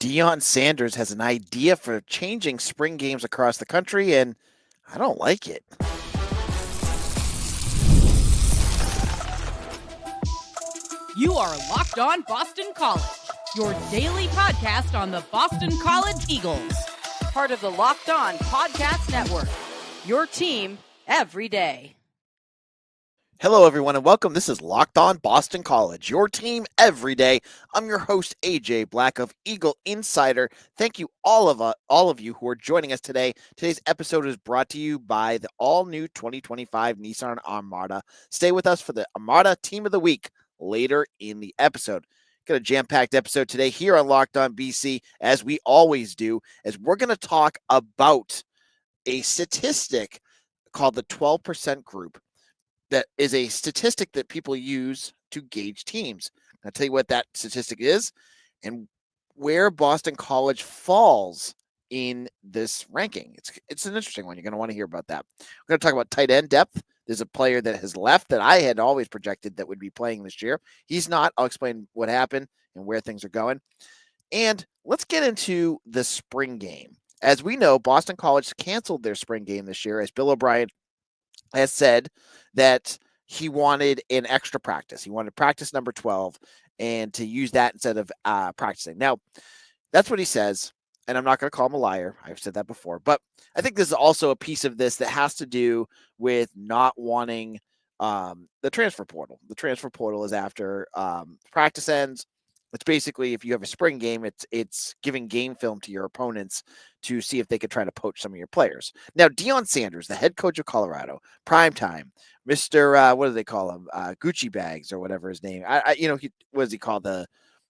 Deion Sanders has an idea for changing spring games across the country, and I don't like it. You are Locked On Boston College, your daily podcast on the Boston College Eagles. Part of the Locked On Podcast Network, your team every day. Hello, everyone, and welcome. This is Locked On Boston College, your team every day. I'm your host, AJ Black of Eagle Insider. Thank you, all of you who are joining us today. Today's episode is brought to you by the all-new 2025 Nissan Armada. Stay with us for the Armada Team of the Week later in the episode. Got a jam-packed episode today here on Locked On BC, as we always do, as we're going to talk about a statistic called the 12% group. That is a statistic that people use to gauge teams. I'll tell you what that statistic is and where Boston College falls in this ranking. It's an interesting one. You're going to want to hear about that. We're going to talk about tight end depth. There's a player that has left that I had always projected that would be playing this year. He's not. I'll explain what happened and where things are going. And let's get into the spring game. As we know, Boston College canceled their spring game this year, as Bill O'Brien has said that he wanted an extra practice. He wanted practice number 12 and to use that instead of practicing. Now, that's what he says, and I'm not going to call him a liar. I've said that before. But I think this is also a piece of this that has to do with not wanting the transfer portal. The transfer portal is after practice ends. It's basically, if you have a spring game, it's giving game film to your opponents to see if they could try to poach some of your players. Now, Deion Sanders, the head coach of Colorado, primetime, Mr. What do they call him? Gucci bags or whatever his name. What does he call the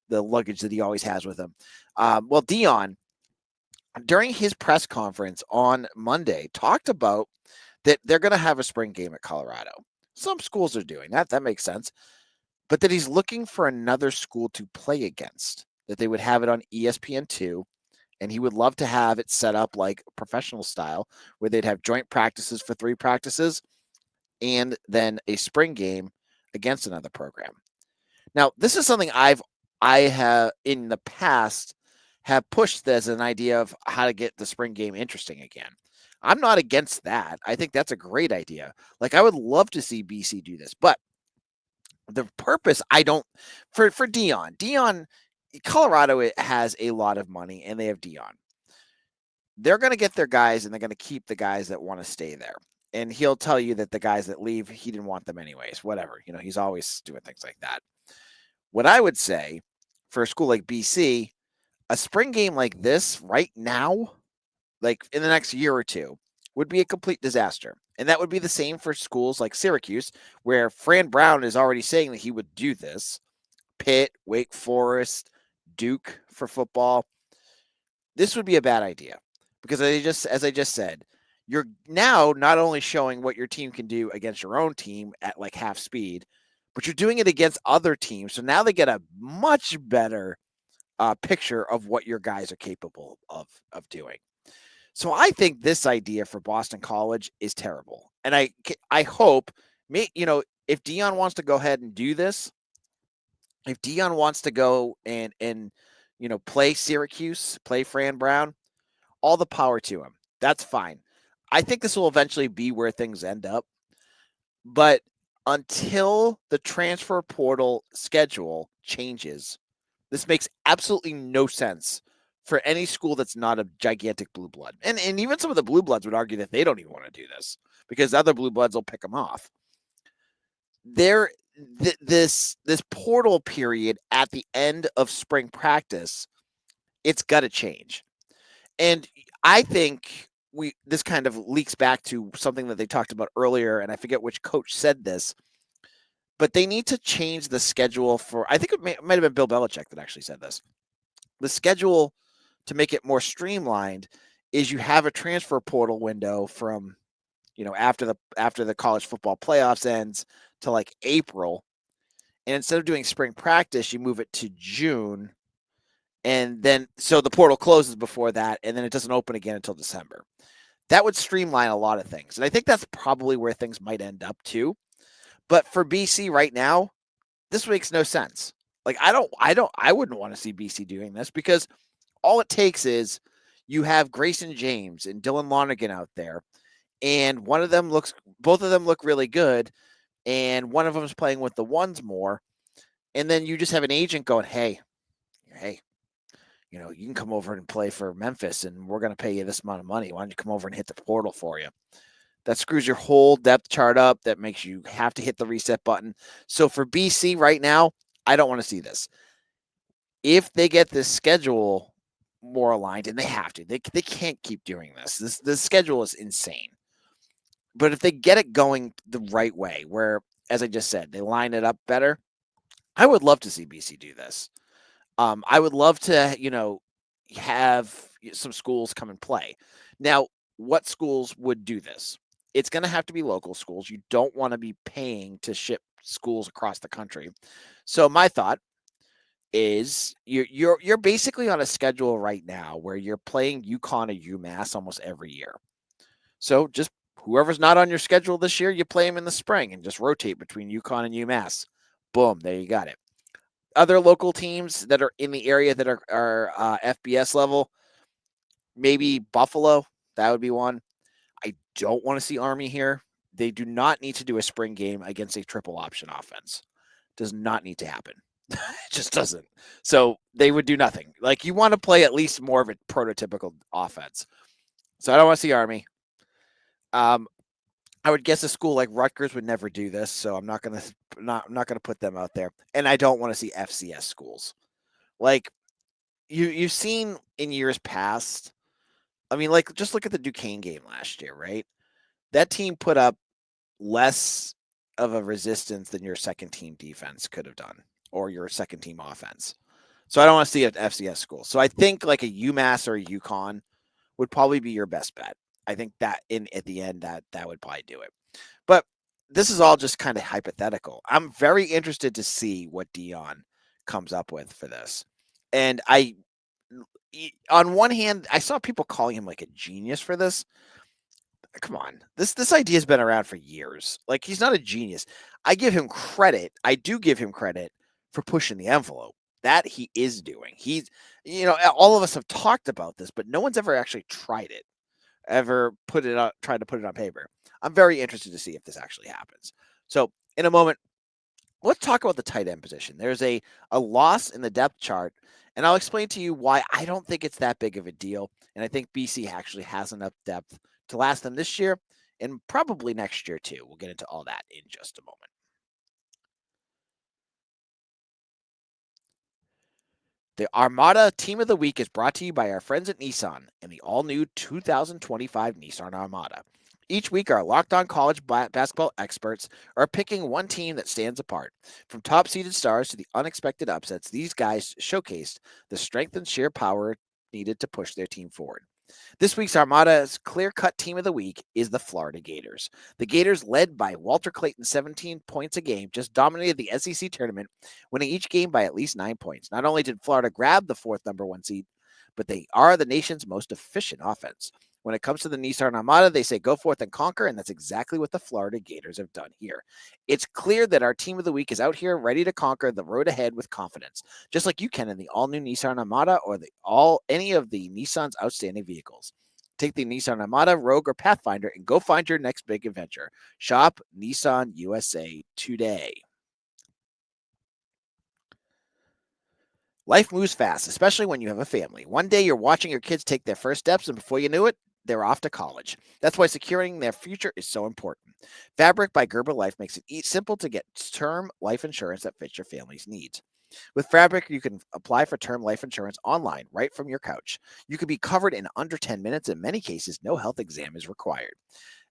luggage that he always has with him? Well, Deion, during his press conference on Monday, talked about that they're going to have a spring game at Colorado. Some schools are doing that. That makes sense. But that he's looking for another school to play against, that they would have it on ESPN2, and he would love to have it set up like professional style, where they'd have joint practices for 3 practices and then a spring game against another program. Now, this is something I have in the past have pushed as an idea of how to get the spring game interesting again. I'm not against that. I think that's a great idea. Like, I would love to see BC do this, but the purpose, for Deion, Colorado has a lot of money and they have Deion. They're going to get their guys and they're going to keep the guys that want to stay there. And he'll tell you that the guys that leave, he didn't want them anyways, whatever. He's always doing things like that. What I would say for a school like BC, a spring game like this right now, like in the next year or two, would be a complete disaster. And that would be the same for schools like Syracuse, where Fran Brown is already saying that he would do this. Pitt, Wake Forest, Duke for football. This would be a bad idea because as I just said, you're now not only showing what your team can do against your own team at like half speed, but you're doing it against other teams. So now they get a much better picture of what your guys are capable of doing. So I think this idea for Boston College is terrible. And I hope, if Deion wants to go ahead and do this, if Deion wants to go and play Syracuse, play Fran Brown, all the power to him. That's fine. I think this will eventually be where things end up. But until the transfer portal schedule changes, this makes absolutely no sense for any school that's not a gigantic blue blood. And even some of the blue bloods would argue that they don't even want to do this because other blue bloods will pick them off. This portal period at the end of spring practice, it's got to change. And I think this kind of leaks back to something that they talked about earlier, and I forget which coach said this, but they need to change the schedule for, I think it might have been Bill Belichick that actually said this. The schedule to make it more streamlined is you have a transfer portal window from, after the college football playoffs ends to like April. And instead of doing spring practice, you move it to June. And then, so the portal closes before that, and then it doesn't open again until December. That would streamline a lot of things. And I think that's probably where things might end up too. But for BC right now, this makes no sense. Like, I wouldn't want to see BC doing this because all it takes is you have Grayson James and Dylan Lonergan out there, and both of them look really good, and one of them is playing with the ones more, and then you just have an agent going, hey, you can come over and play for Memphis, and we're going to pay you this amount of money. Why don't you come over and hit the portal for you? That screws your whole depth chart up. That makes you have to hit the reset button. So for BC right now, I don't want to see this. If they get this schedule more aligned, and they have to, they can't keep doing this. This schedule is insane. But if they get it going the right way, where, as I just said, they line it up better, I would love to see BC do this. I would love to, have some schools come and play. Now, what schools would do this? It's going to have to be local schools. You don't want to be paying to ship schools across the country. So my thought is you're basically on a schedule right now where you're playing UConn or UMass almost every year. So just whoever's not on your schedule this year, you play them in the spring and just rotate between UConn and UMass. Boom, there you got it. Other local teams that are in the area that are FBS level, maybe Buffalo, that would be one. I don't want to see Army here. They do not need to do a spring game against a triple option offense. Does not need to happen. It just doesn't. So they would do nothing. Like, you want to play at least more of a prototypical offense. So I don't want to see Army. I would guess a school like Rutgers would never do this, so I'm not gonna put them out there. And I don't want to see FCS schools. Like, you've seen in years past. I mean, like, just look at the Duquesne game last year, right? That team put up less of a resistance than your second team defense could have done, or your second team offense. So I don't want to see an FCS school. So I think like a UMass or a UConn would probably be your best bet. I think that at the end that would probably do it. But this is all just kind of hypothetical. I'm very interested to see what Deion comes up with for this. And on one hand, I saw people calling him like a genius for this. Come on. This idea has been around for years. Like, he's not a genius. I give him credit. I do give him credit for pushing the envelope. That he is doing. He's, all of us have talked about this, but no one's ever actually tried it, ever tried to put it on paper. I'm very interested to see if this actually happens. So in a moment, let's talk about the tight end position. There's a loss in the depth chart, and I'll explain to you why I don't think it's that big of a deal. And I think BC actually has enough depth to last them this year and probably next year too. We'll get into all that in just a moment. The Armada Team of the Week is brought to you by our friends at Nissan and the all-new 2025 Nissan Armada. Each week, our Locked On College basketball experts are picking one team that stands apart. From top-seeded stars to the unexpected upsets, these guys showcased the strength and sheer power needed to push their team forward. This week's Armada's clear-cut team of the week is the Florida Gators. The Gators, led by Walter Clayton, 17 points a game, just dominated the SEC tournament, winning each game by at least 9 points. Not only did Florida grab the fourth number one seed, but they are the nation's most efficient offense. When it comes to the Nissan Armada, they say go forth and conquer, and that's exactly what the Florida Gators have done here. It's clear that our team of the week is out here ready to conquer the road ahead with confidence, just like you can in the all-new Nissan Armada or any of the Nissan's outstanding vehicles. Take the Nissan Armada, Rogue, or Pathfinder and go find your next big adventure. Shop Nissan USA today. Life moves fast, especially when you have a family. One day you're watching your kids take their first steps, and before you knew it, they're off to college. That's why securing their future is so important. Fabric by Gerber Life makes it simple to get term life insurance that fits your family's needs. With Fabric, you can apply for term life insurance online right from your couch. You can be covered in under 10 minutes. In many cases, no health exam is required.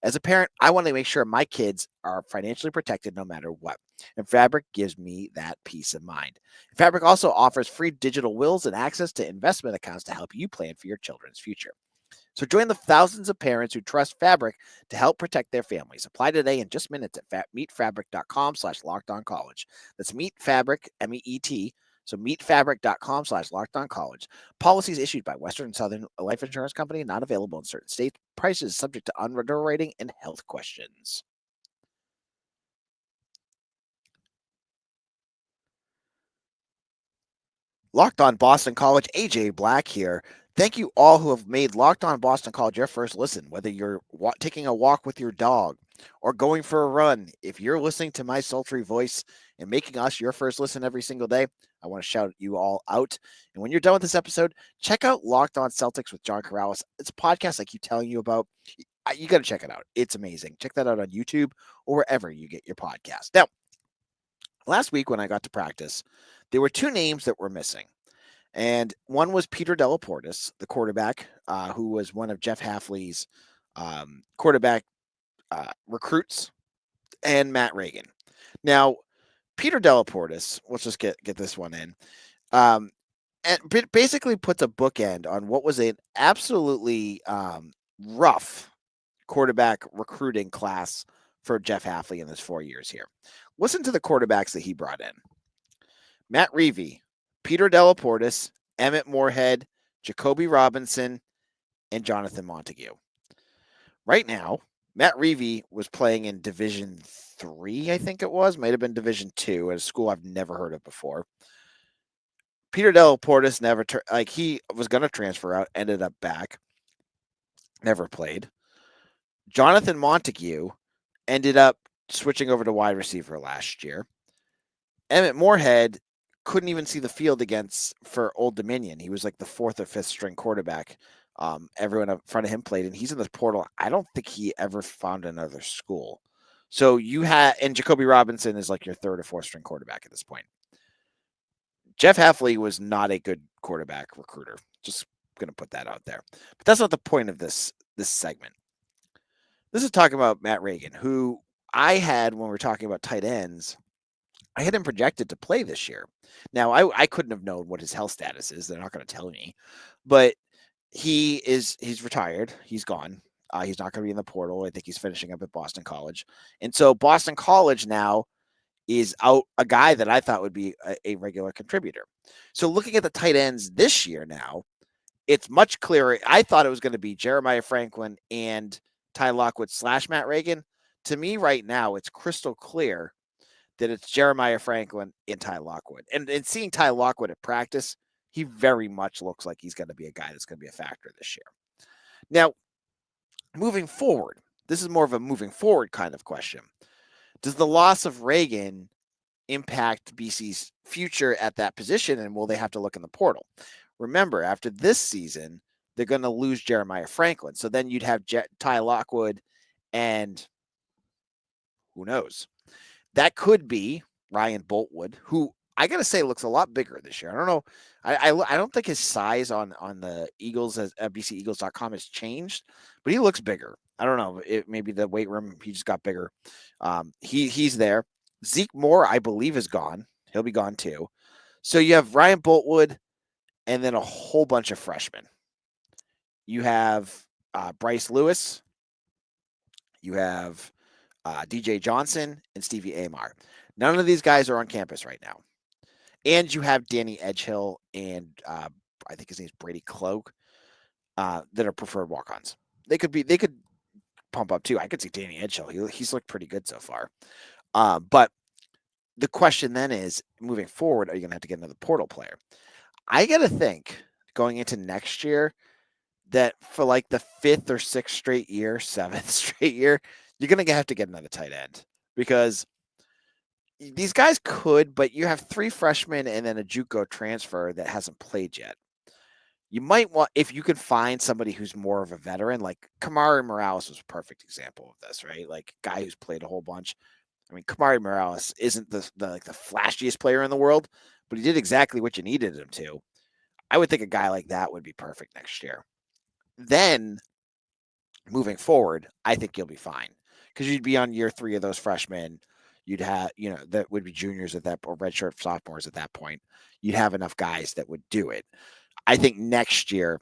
As a parent, I want to make sure my kids are financially protected no matter what. And Fabric gives me that peace of mind. Fabric also offers free digital wills and access to investment accounts to help you plan for your children's future. So join the thousands of parents who trust Fabric to help protect their families. Apply today in just minutes at meetfabric.com/lockedoncollege. That's meetfabric, MEET. So meetfabric.com/lockedoncollege. Policies issued by Western and Southern Life Insurance Company, not available in certain states. Prices subject to underwriting and health questions. Locked on Boston College, AJ Black here. Thank you all who have made Locked on Boston College your first listen, whether you're taking a walk with your dog or going for a run. If you're listening to my sultry voice and making us your first listen every single day, I want to shout you all out. And when you're done with this episode, check out Locked on Celtics with John Corrales. It's a podcast I keep telling you about. You got to check it out. It's amazing. Check that out on YouTube or wherever you get your podcast. Now, last week when I got to practice, there were two names that were missing. And one was Peter Delaportis, the quarterback, who was one of Jeff Hafley's quarterback recruits, and Matt Ragan. Now, Peter Delaportis, let's just get this one in, and basically puts a bookend on what was an absolutely rough quarterback recruiting class for Jeff Hafley in his 4 years here. Listen to the quarterbacks that he brought in. Matt Reevy, Peter Delaportis, Emmett Moorhead, Jacoby Robinson, and Jonathan Montague. Right now, Matt Reevy was playing in Division 3, I think it was. Might have been Division 2 at a school I've never heard of before. Peter Delaportis never, he was going to transfer out, ended up back, never played. Jonathan Montague ended up switching over to wide receiver last year. Emmett Moorhead couldn't even see the field for Old Dominion. He was like the fourth or fifth string quarterback. Everyone up front of him played, and he's in the portal. I don't think he ever found another school. So and Jacoby Robinson is like your third or fourth string quarterback at this point. Jeff Hafley was not a good quarterback recruiter. Just going to put that out there. But that's not the point of this segment. This is talking about Matt Ragan, who I had when we were talking about tight ends. I had him projected to play this year. Now, I couldn't have known what his health status is. They're not going to tell me. But he's retired. He's gone. He's not going to be in the portal. I think he's finishing up at Boston College. And so Boston College now is out a guy that I thought would be a regular contributor. So looking at the tight ends this year now, it's much clearer. I thought it was going to be Jeremiah Franklin and Ty Lockwood / Matt Ragan. To me right now, it's crystal clear that it's Jeremiah Franklin and Ty Lockwood. And seeing Ty Lockwood at practice, he very much looks like he's going to be a guy that's going to be a factor this year. Now, moving forward, this is more of a moving forward kind of question. Does the loss of Ragan impact BC's future at that position, and will they have to look in the portal? Remember, after this season, they're going to lose Jeremiah Franklin. So then you'd have Ty Lockwood, and who knows? That could be Ryan Boltwood, who I got to say looks a lot bigger this year. I don't know. I don't think his size on the Eagles as BCEagles.com has changed, but he looks bigger. I don't know. Maybe the weight room, he just got bigger. He's there. Zeke Moore, I believe, is gone. He'll be gone too. So you have Ryan Boltwood and then a whole bunch of freshmen. You have Bryce Lewis. You have DJ Johnson and Stevie Amar. None of these guys are on campus right now. And you have Danny Edgehill and I think his name's Brady Cloak that are preferred walk-ons. They could pump up too. I could see Danny Edgehill. He's looked pretty good so far. But the question then is, moving forward, are you going to have to get another portal player? I got to think going into next year that for like the fifth or sixth straight year, seventh straight year, you're going to have to get another tight end because these guys could, but you have three freshmen and then a JUCO transfer that hasn't played yet. You might want, if you could find somebody who's more of a veteran, like Kamari Morales was a perfect example of this, right? Like a guy who's played a whole bunch. I mean, Kamari Morales isn't the flashiest player in the world, but he did exactly what you needed him to. I would think a guy like that would be perfect next year. Then, moving forward, I think you'll be fine because you'd be on year 3 of those freshmen. You'd have, that would be juniors at that, or redshirt sophomores at that point. You'd have enough guys that would do it. I think next year,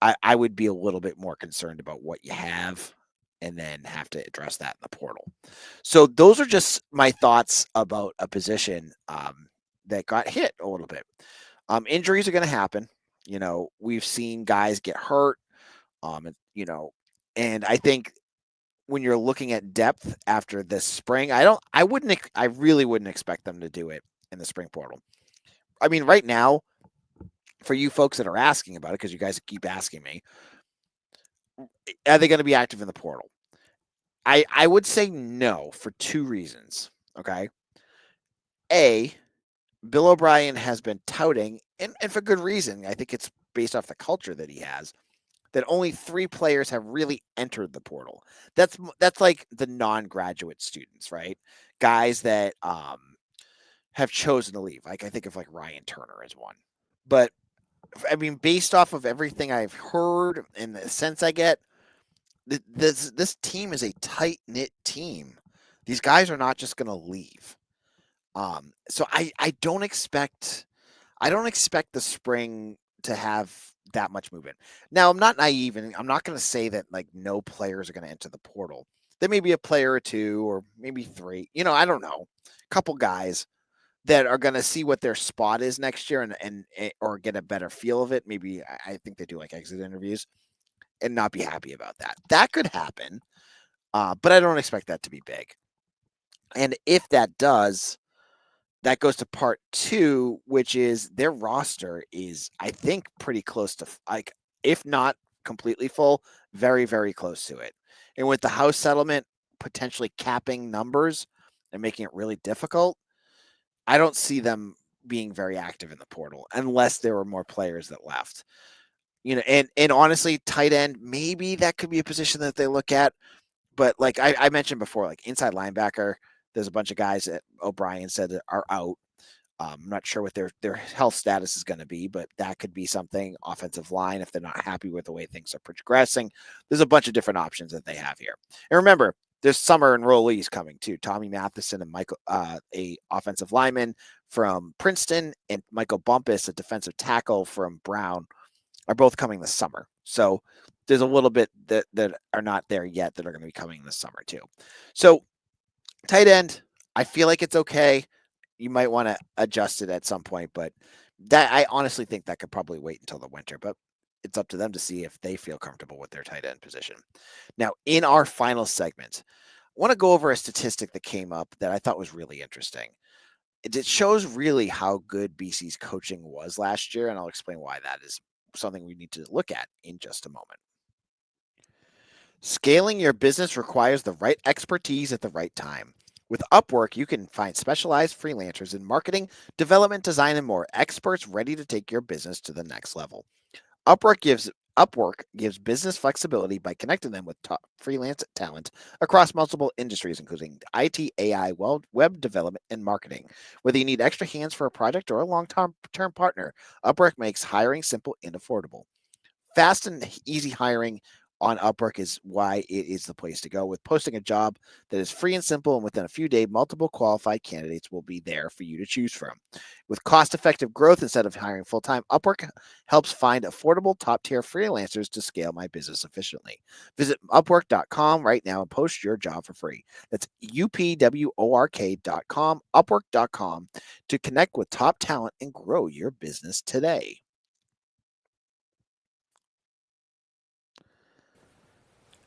I would be a little bit more concerned about what you have and then have to address that in the portal. So those are just my thoughts about a position that got hit a little bit. Injuries are going to happen. We've seen guys get hurt, and I think when you're looking at depth after this spring, I really wouldn't expect them to do it in the spring portal. I mean, right now, for you folks that are asking about it, because you guys keep asking me, are they going to be active in the portal? I would say no for two reasons. Okay. A, Bill O'Brien has been touting, and for good reason. I think it's based off the culture that he has, that only 3 players have really entered the portal. That's like the non-graduate students, right? Guys that have chosen to leave. Like I think of like Ryan Turner as one. But I mean, based off of everything I've heard and the sense I get, this team is a tight knit team. These guys are not just going to leave. So I don't expect the spring to have that much movement. Now, I'm not naive, and I'm not going to say that like no players are going to enter the portal. There may be a player or two, or maybe 3. I don't know, a couple guys that are going to see what their spot is next year and or get a better feel of it. Maybe I think they do like exit interviews and not be happy about that. That could happen, but I don't expect that to be big. And if that does, that goes to part 2, which is their roster is, I think, pretty close to like, if not completely full, very, very close to it. And with the house settlement potentially capping numbers and making it really difficult, I don't see them being very active in the portal unless there were more players that left. And honestly, tight end, maybe that could be a position that they look at. But like I mentioned before, like inside linebacker, there's a bunch of guys that O'Brien said that are out. I'm not sure what their health status is going to be, but that could be something. Offensive line, if they're not happy with the way things are progressing, there's a bunch of different options that they have here. And remember, there's summer enrollees coming too. Tommy Matheson and Michael, a offensive lineman from Princeton, and Michael Bumpus, a defensive tackle from Brown, are both coming this summer. So there's a little bit that are not there yet that are going to be coming this summer too. So tight end, I feel like it's okay. You might want to adjust it at some point, but that I honestly think that could probably wait until the winter, but it's up to them to see if they feel comfortable with their tight end position. Now, in our final segment, I want to go over a statistic that came up that I thought was really interesting. It shows really how good BC's coaching was last year, and I'll explain why that is something we need to look at in just a moment. Scaling your business requires the right expertise at the right time. With Upwork, you can find specialized freelancers in marketing, development, design, and more, experts ready to take your business to the next level. Upwork gives business flexibility by connecting them with top freelance talent across multiple industries, including IT, AI, web development, and marketing. Whether you need extra hands for a project or a long-term partner, Upwork makes hiring simple and affordable. Fast and easy hiring on Upwork is why it is the place to go. With posting a job that is free and simple, and within a few days, multiple qualified candidates will be there for you to choose from. With cost-effective growth instead of hiring full-time, Upwork helps find affordable, top-tier freelancers to scale my business efficiently. Visit Upwork.com right now and post your job for free. That's UPWORK.com, Upwork.com, to connect with top talent and grow your business today.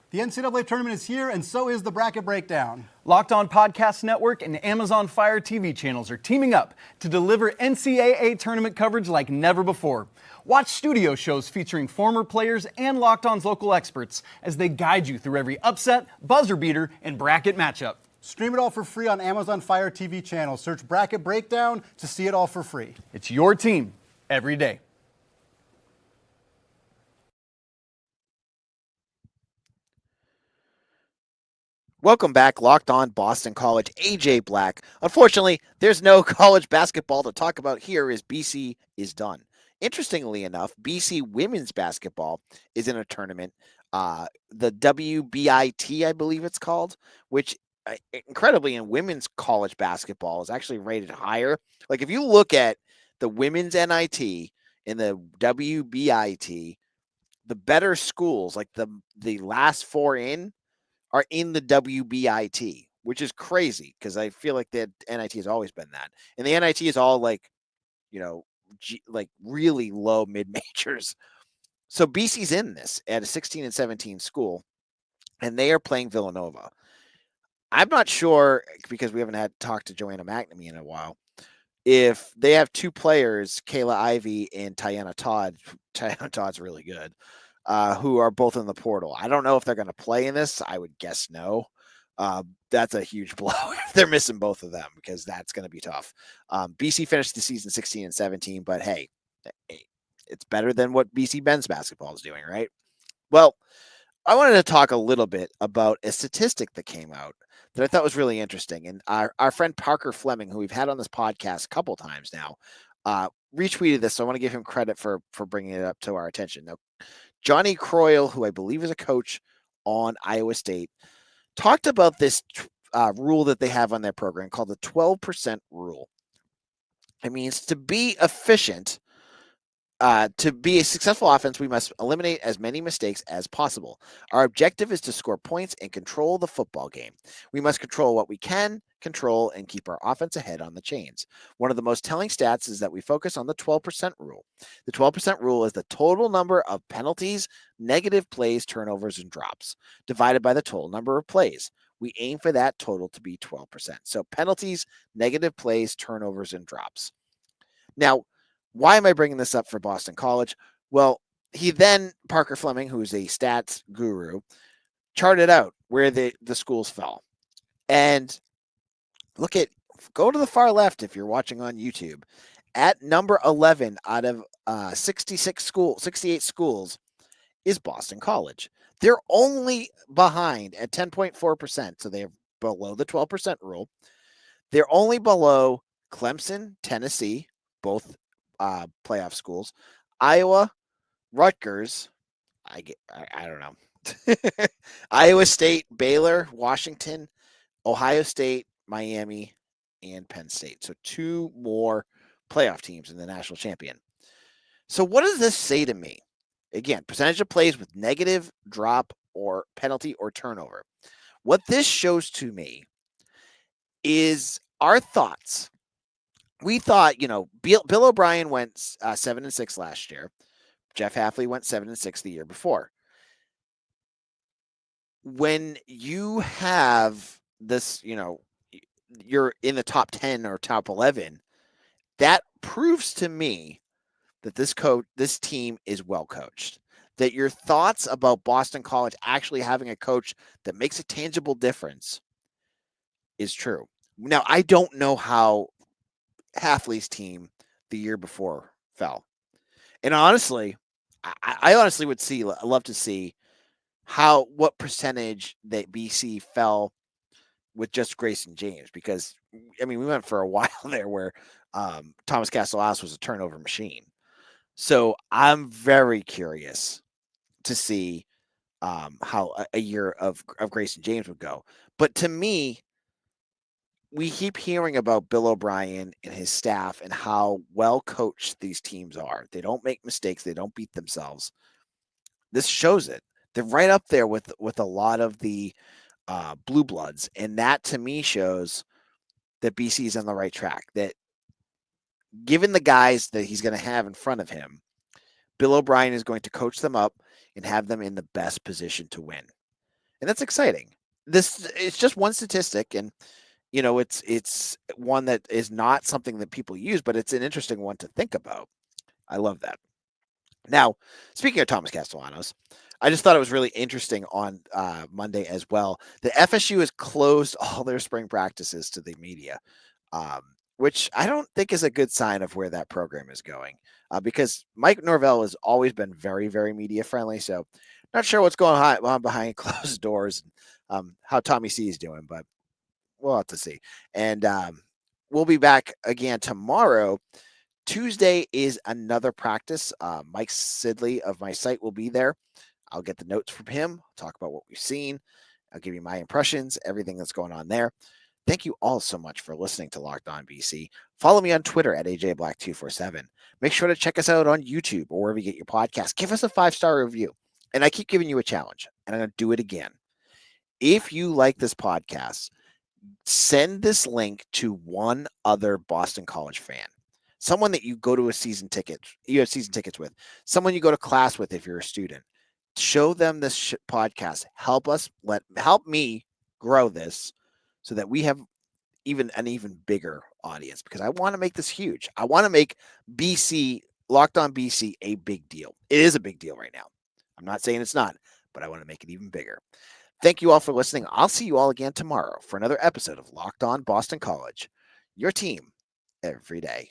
The NCAA tournament is here, and so is the bracket breakdown. Locked On Podcast Network and Amazon Fire TV channels are teaming up to deliver NCAA tournament coverage like never before. Watch studio shows featuring former players and Locked On's local experts as they guide you through every upset, buzzer beater, and bracket matchup. Stream it all for free on Amazon Fire TV channel. Search Bracket Breakdown to see it all for free. It's your team every day. Welcome back, Locked On Boston College. AJ Black. Unfortunately, there's no college basketball to talk about here as BC is done. Interestingly enough, BC women's basketball is in a tournament, the WBIT, I believe it's called, which incredibly in women's college basketball is actually rated higher. Like if you look at the women's NIT and the WBIT, the better schools, like the last 4 in, are in the WBIT, which is crazy because I feel like the NIT has always been that. And the NIT is all like, like really low mid majors. So BC's in this at a 16 and 17 school, and they are playing Villanova. I'm not sure because we haven't had talked to Joanna McNamee in a while. if they have two players, Kayla Ivey and Tiana Todd, Tiana Todd's really good, who are both in the portal. I don't know if they're going to play in this. I would guess no. That's a huge blow if they're missing both of them, because that's going to be tough. BC finished the season 16-17, but hey, it's better than what BC men's basketball is doing, right? Well, I wanted to talk a little bit about a statistic that came out that I thought was really interesting. And our friend Parker Fleming, who we've had on this podcast a couple times now, retweeted this. So I want to give him credit for bringing it up to our attention. Now, Johnny Croyle, who I believe is a coach on Iowa State, talked about this rule that they have on their program called the 12% rule. It means to be efficient, to be a successful offense, we must eliminate as many mistakes as possible. Our objective is to score points and control the football game. We must control what we can control and keep our offense ahead on the chains. One of the most telling stats is that we focus on the 12% rule. The 12% rule is the total number of penalties, negative plays, turnovers, and drops divided by the total number of plays. We aim for that total to be 12%. So penalties, negative plays, turnovers, and drops. Now, why am I bringing this up for Boston College? Well, Parker Fleming, who's a stats guru, charted out where the schools fell. And go to the far left if you're watching on YouTube. At number 11 out of 68 schools is Boston College. They're only behind at 10.4%, so they're below the 12% rule. They're only below Clemson, Tennessee, both playoff schools, Iowa, Rutgers, I don't know, Iowa State, Baylor, Washington, Ohio State, Miami, and Penn State. So two more playoff teams in the national champion. So what does this say to me? Again, percentage of plays with negative, drop, or penalty or turnover. What this shows to me is our thoughts. We thought, Bill O'Brien went 7-6 last year. Jeff Hafley went 7-6 the year before. When you have this, you're in the top 10 or top 11, that proves to me that this team is well coached. That your thoughts about Boston College actually having a coach that makes a tangible difference is true. Now, I don't know how Hafley's team the year before fell. And honestly, I honestly would love to see what percentage that BC fell with just Grayson James, because we went for a while there where Thomas Castellanos was a turnover machine. So I'm very curious to see how a year of Grayson James would go. But to me, we keep hearing about Bill O'Brien and his staff and how well coached these teams are. They don't make mistakes. They don't beat themselves. This shows it. They're right up there with a lot of the blue bloods. And that to me shows that BC is on the right track. That given the guys that he's going to have in front of him, Bill O'Brien is going to coach them up and have them in the best position to win. And that's exciting. It's just one statistic, and it's one that is not something that people use, but it's an interesting one to think about. I love that. Now, speaking of Thomas Castellanos, I just thought it was really interesting on Monday as well. The FSU has closed all their spring practices to the media, which I don't think is a good sign of where that program is going, because Mike Norvell has always been very, very media friendly. So not sure what's going on behind closed doors, how Tommy C is doing, but we'll have to see. And we'll be back again tomorrow. Tuesday is another practice. Mike Sidley of my site will be there. I'll get the notes from him, talk about what we've seen. I'll give you my impressions, everything that's going on there. Thank you all so much for listening to Locked On BC. Follow me on Twitter at AJBlack247. Make sure to check us out on YouTube or wherever you get your podcast. Give us a 5-star review. And I keep giving you a challenge, and I'm going to do it again. If you like this podcast, send this link to one other Boston College fan. Someone that you go to you have season tickets with, someone you go to class with if you're a student. Show them this podcast. Help me grow this so that we have an even bigger audience because I want to make this huge. I want to make BC, Locked On BC, a big deal. It is a big deal right now. I'm not saying it's not, but I want to make it even bigger. Thank you all for listening. I'll see you all again tomorrow for another episode of Locked On Boston College, your team every day.